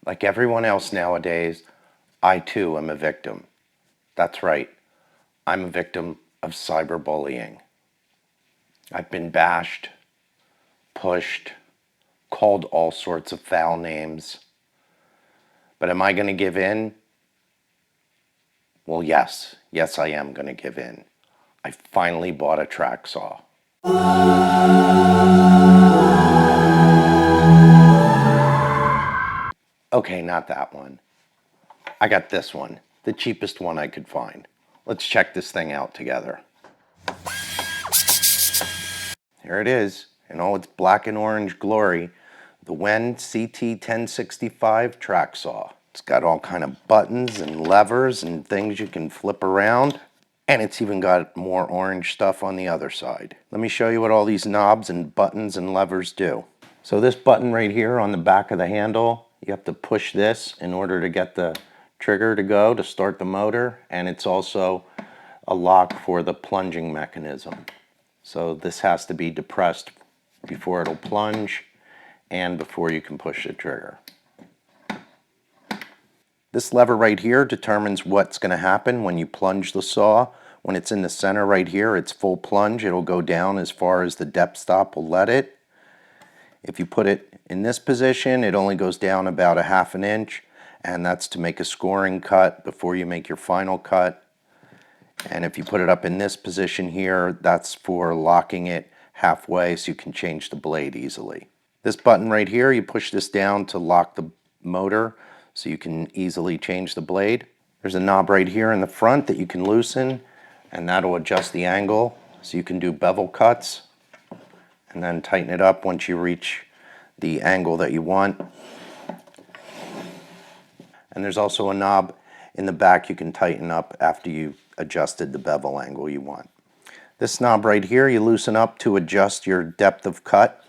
Like everyone else nowadays, I too am a victim. That's right, I'm a victim of cyberbullying. I've been bashed, pushed, called all sorts of foul names. But am I going to give in? Well, yes. Yes, I am going to give in. I finally bought a track saw. Okay, not that one. I got this one, the cheapest one I could find. Let's check this thing out together. Here it is, in all its black and orange glory, the Wen CT1065 track saw. It's got all kind of buttons and levers and things you can flip around. And it's even got more orange stuff on the other side. Let me show you what all these knobs and buttons and levers do. So this button right here on the back of the handle, you have to push this in order to get the trigger to go to start the motor. And it's also a lock for the plunging mechanism. So this has to be depressed before it'll plunge and before you can push the trigger. This lever right here determines what's going to happen when you plunge the saw. When it's in the center right here, it's full plunge. It'll go down as far as the depth stop will let it. If you put it in this position, it only goes down about 1/2 inch, and that's to make a scoring cut before you make your final cut. And if you put it up in this position here, that's for locking it halfway so you can change the blade easily. This button right here, you push this down to lock the motor so you can easily change the blade. There's a knob right here in the front that you can loosen, and that'll adjust the angle so you can do bevel cuts and then tighten it up once you reach the angle that you want. And there's also a knob in the back you can tighten up after you've adjusted the bevel angle you want. This knob right here you loosen up to adjust your depth of cut.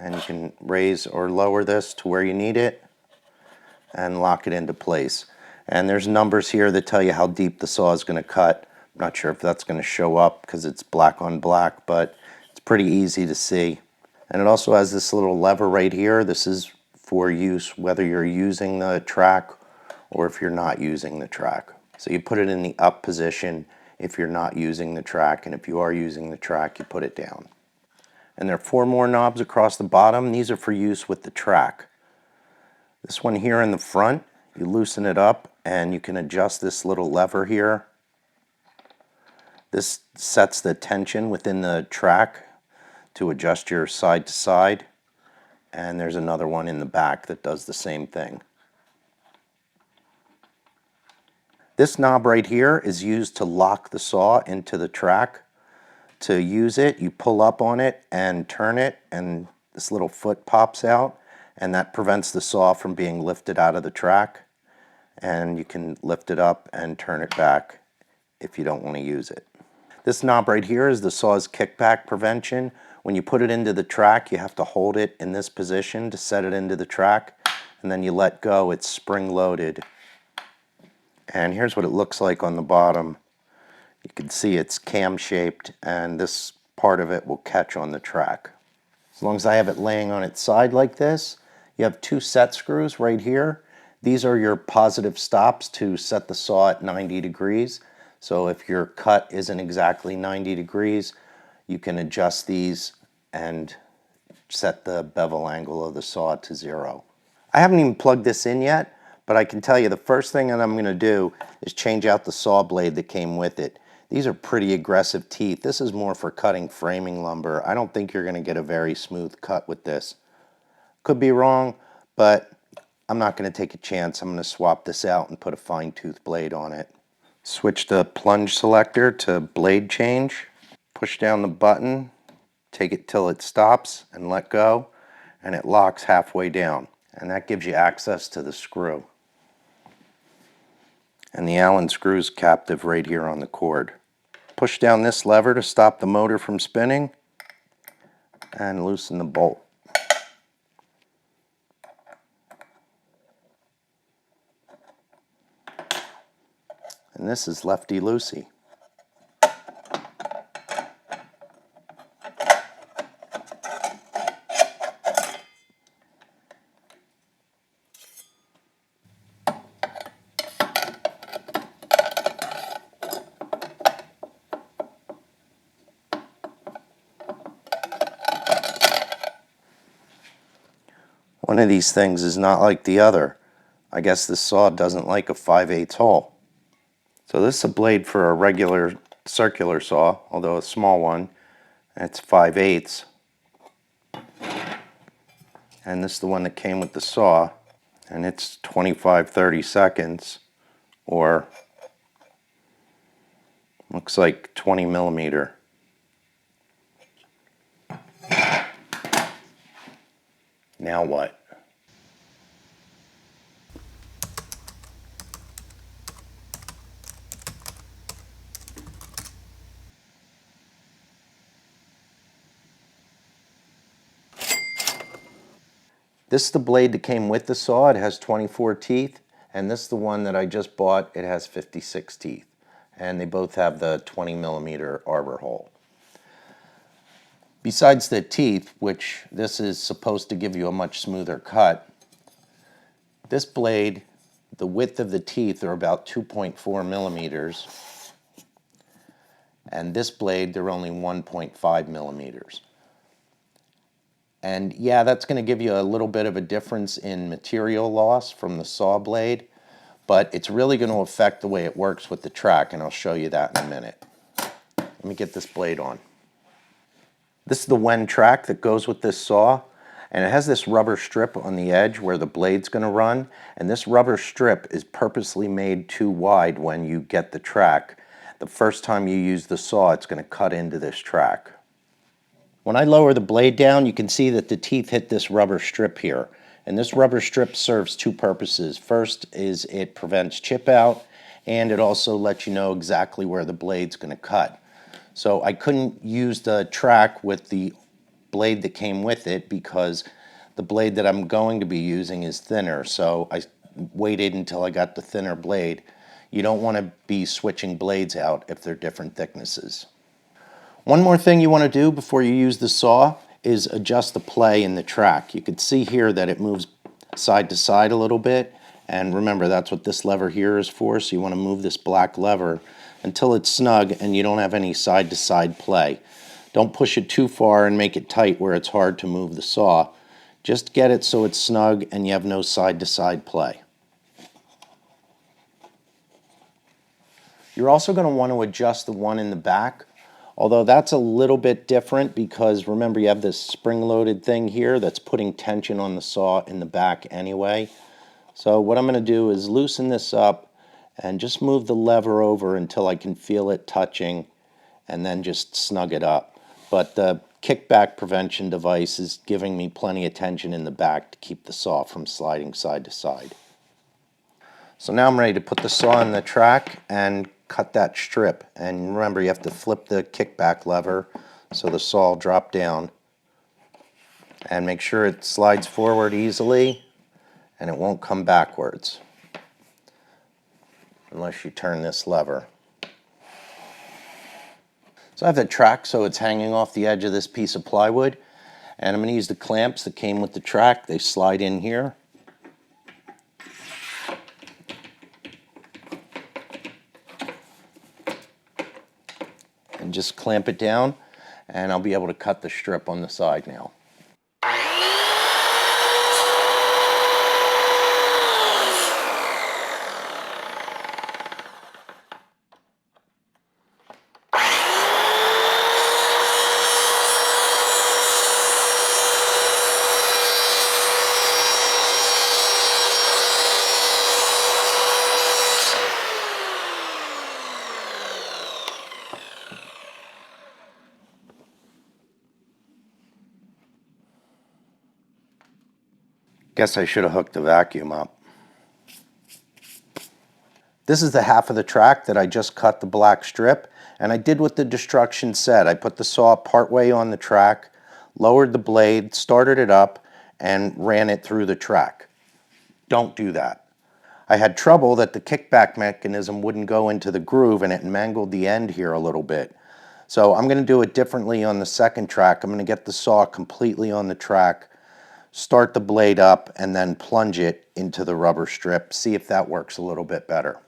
And you can raise or lower this to where you need it and lock it into place. And there's numbers here that tell you how deep the saw is going to cut. I'm not sure if that's going to show up because it's black on black, but it's pretty easy to see. And it also has this little lever right here. This is for use whether you're using the track or if you're not using the track. So you put it in the up position if you're not using the track, and if you are using the track, you put it down. And there are 4 more knobs across the bottom. These are for use with the track. This one here in the front, you loosen it up and you can adjust this little lever here. This sets the tension within the track to adjust your side to side. And there's another one in the back that does the same thing. This knob right here is used to lock the saw into the track. To use it, you pull up on it and turn it, and this little foot pops out, and that prevents the saw from being lifted out of the track. And you can lift it up and turn it back if you don't want to use it. This knob right here is the saw's kickback prevention. When you put it into the track, you have to hold it in this position to set it into the track, and then you let go, it's spring-loaded. And here's what it looks like on the bottom. You can see it's cam-shaped, and this part of it will catch on the track. As long as I have it laying on its side like this, you have 2 set screws right here. These are your positive stops to set the saw at 90 degrees. So if your cut isn't exactly 90 degrees, you can adjust these and set the bevel angle of the saw to 0. I haven't even plugged this in yet, but I can tell you the first thing that I'm going to do is change out the saw blade that came with it. These are pretty aggressive teeth. This is more for cutting framing lumber. I don't think you're going to get a very smooth cut with this. Could be wrong, but I'm not going to take a chance. I'm going to swap this out and put a fine tooth blade on it. Switch the plunge selector to blade change. Push down the button, take it till it stops and let go, and it locks halfway down. And that gives you access to the screw. And the Allen screw is captive right here on the cord. Push down this lever to stop the motor from spinning and loosen the bolt. And this is lefty-loosey. One of these things is not like the other. I guess this saw doesn't like a 5/8 hole. So this is a blade for a regular circular saw, although a small one. It's 5/8. And this is the one that came with the saw, and it's 25-30 seconds, or looks like 20 millimeter. Now what? This is the blade that came with the saw. It has 24 teeth, and this is the one that I just bought. It has 56 teeth, and they both have the 20 millimeter arbor hole. Besides the teeth, which this is supposed to give you a much smoother cut, this blade, the width of the teeth are about 2.4 millimeters, and this blade, they're only 1.5 millimeters. And yeah, that's going to give you a little bit of a difference in material loss from the saw blade, but it's really going to affect the way it works with the track, and I'll show you that in a minute. Let me get this blade on. This is the Wen track that goes with this saw, and it has this rubber strip on the edge where the blade's going to run, and this rubber strip is purposely made too wide when you get the track. The first time you use the saw, it's going to cut into this track. When I lower the blade down, you can see that the teeth hit this rubber strip here. And this rubber strip serves two purposes. First is it prevents chip out, and it also lets you know exactly where the blade's going to cut. So I couldn't use the track with the blade that came with it because the blade that I'm going to be using is thinner. So I waited until I got the thinner blade. You don't want to be switching blades out if they're different thicknesses. One more thing you want to do before you use the saw is adjust the play in the track. You can see here that it moves side to side a little bit, and remember that's what this lever here is for, so you want to move this black lever until it's snug and you don't have any side to side play. Don't push it too far and make it tight where it's hard to move the saw. Just get it so it's snug and you have no side to side play. You're also going to want to adjust the one in the back. Although that's a little bit different because remember you have this spring-loaded thing here that's putting tension on the saw in the back anyway. So what I'm going to do is loosen this up and just move the lever over until I can feel it touching and then just snug it up. But the kickback prevention device is giving me plenty of tension in the back to keep the saw from sliding side to side. So now I'm ready to put the saw in the track and cut that strip. And remember, you have to flip the kickback lever so the saw will drop down. And make sure it slides forward easily and it won't come backwards unless you turn this lever. So I have the track so it's hanging off the edge of this piece of plywood. And I'm going to use the clamps that came with the track. They slide in here. And just clamp it down, and I'll be able to cut the strip on the side now. Guess I should have hooked the vacuum up. This is the half of the track that I just cut the black strip, and I did what the instructions said. I put the saw partway on the track, lowered the blade, started it up, and ran it through the track. Don't do that. I had trouble that the kickback mechanism wouldn't go into the groove and it mangled the end here a little bit. So I'm going to do it differently on the second track. I'm going to get the saw completely on the track, start the blade up, and then plunge it into the rubber strip. See if that works a little bit better.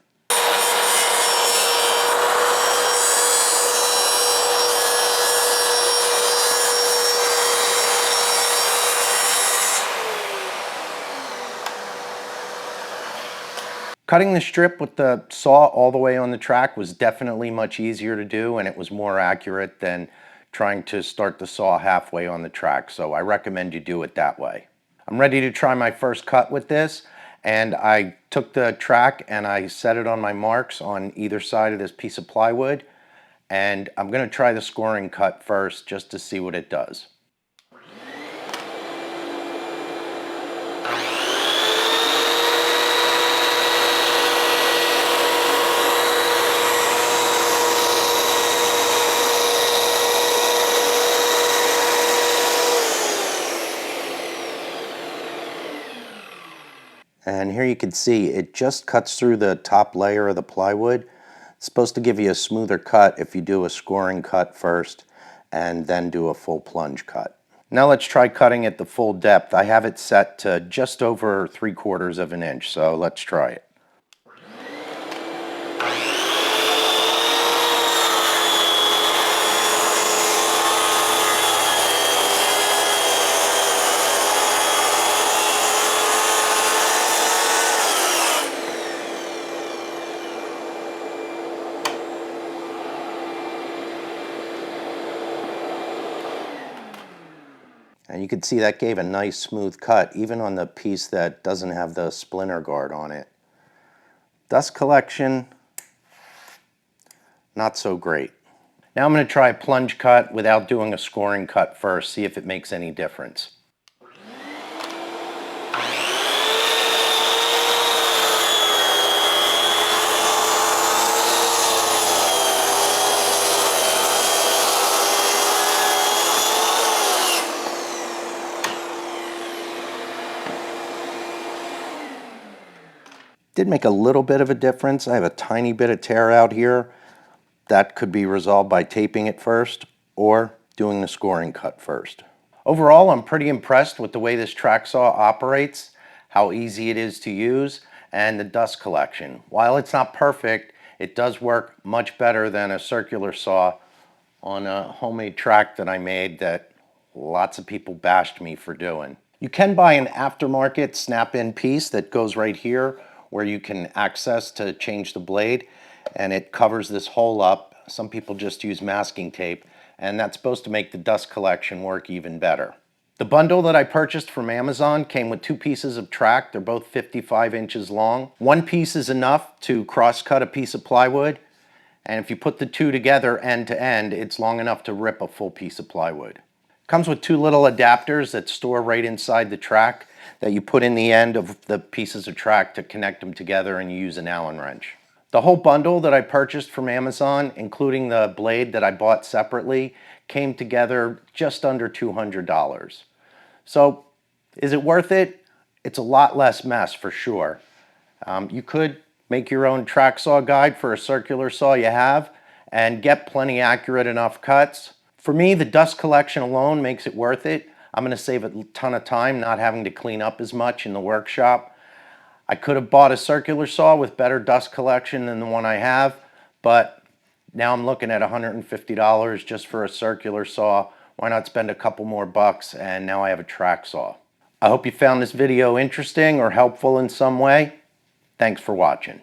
Cutting the strip with the saw all the way on the track was definitely much easier to do, and it was more accurate than trying to start the saw halfway on the track, so I recommend you do it that way. I'm ready to try my first cut with this, and I took the track and I set it on my marks on either side of this piece of plywood, and I'm going to try the scoring cut first just to see what it does. And here you can see it just cuts through the top layer of the plywood. It's supposed to give you a smoother cut if you do a scoring cut first and then do a full plunge cut. Now let's try cutting at the full depth. I have it set to just over 3/4 of an inch, so let's try it. And you can see that gave a nice smooth cut, even on the piece that doesn't have the splinter guard on it. Dust collection, not so great. Now I'm going to try a plunge cut without doing a scoring cut first, see if it makes any difference. Did make a little bit of a difference. I have a tiny bit of tear out here. That could be resolved by taping it first or doing the scoring cut first. Overall, I'm pretty impressed with the way this track saw operates, how easy it is to use, and the dust collection. While it's not perfect, it does work much better than a circular saw on a homemade track that I made that lots of people bashed me for doing. You can buy an aftermarket snap-in piece that goes right here where you can access to change the blade, and it covers this hole up. Some people just use masking tape, and that's supposed to make the dust collection work even better. The bundle that I purchased from Amazon came with 2 pieces of track. They're both 55 inches long. One piece is enough to cross-cut a piece of plywood, and if you put the 2 together end to end, it's long enough to rip a full piece of plywood. Comes with 2 little adapters that store right inside the track that you put in the end of the pieces of track to connect them together, and you use an Allen wrench. The whole bundle that I purchased from Amazon, including the blade that I bought separately, came together just under $200. So is it worth it? It's a lot less mess for sure. You could make your own track saw guide for a circular saw you have and get plenty accurate enough cuts. For me, the dust collection alone makes it worth it. I'm going to save a ton of time not having to clean up as much in the workshop. I could have bought a circular saw with better dust collection than the one I have, but now I'm looking at $150 just for a circular saw. Why not spend a couple more bucks, and now I have a track saw. I hope you found this video interesting or helpful in some way. Thanks for watching.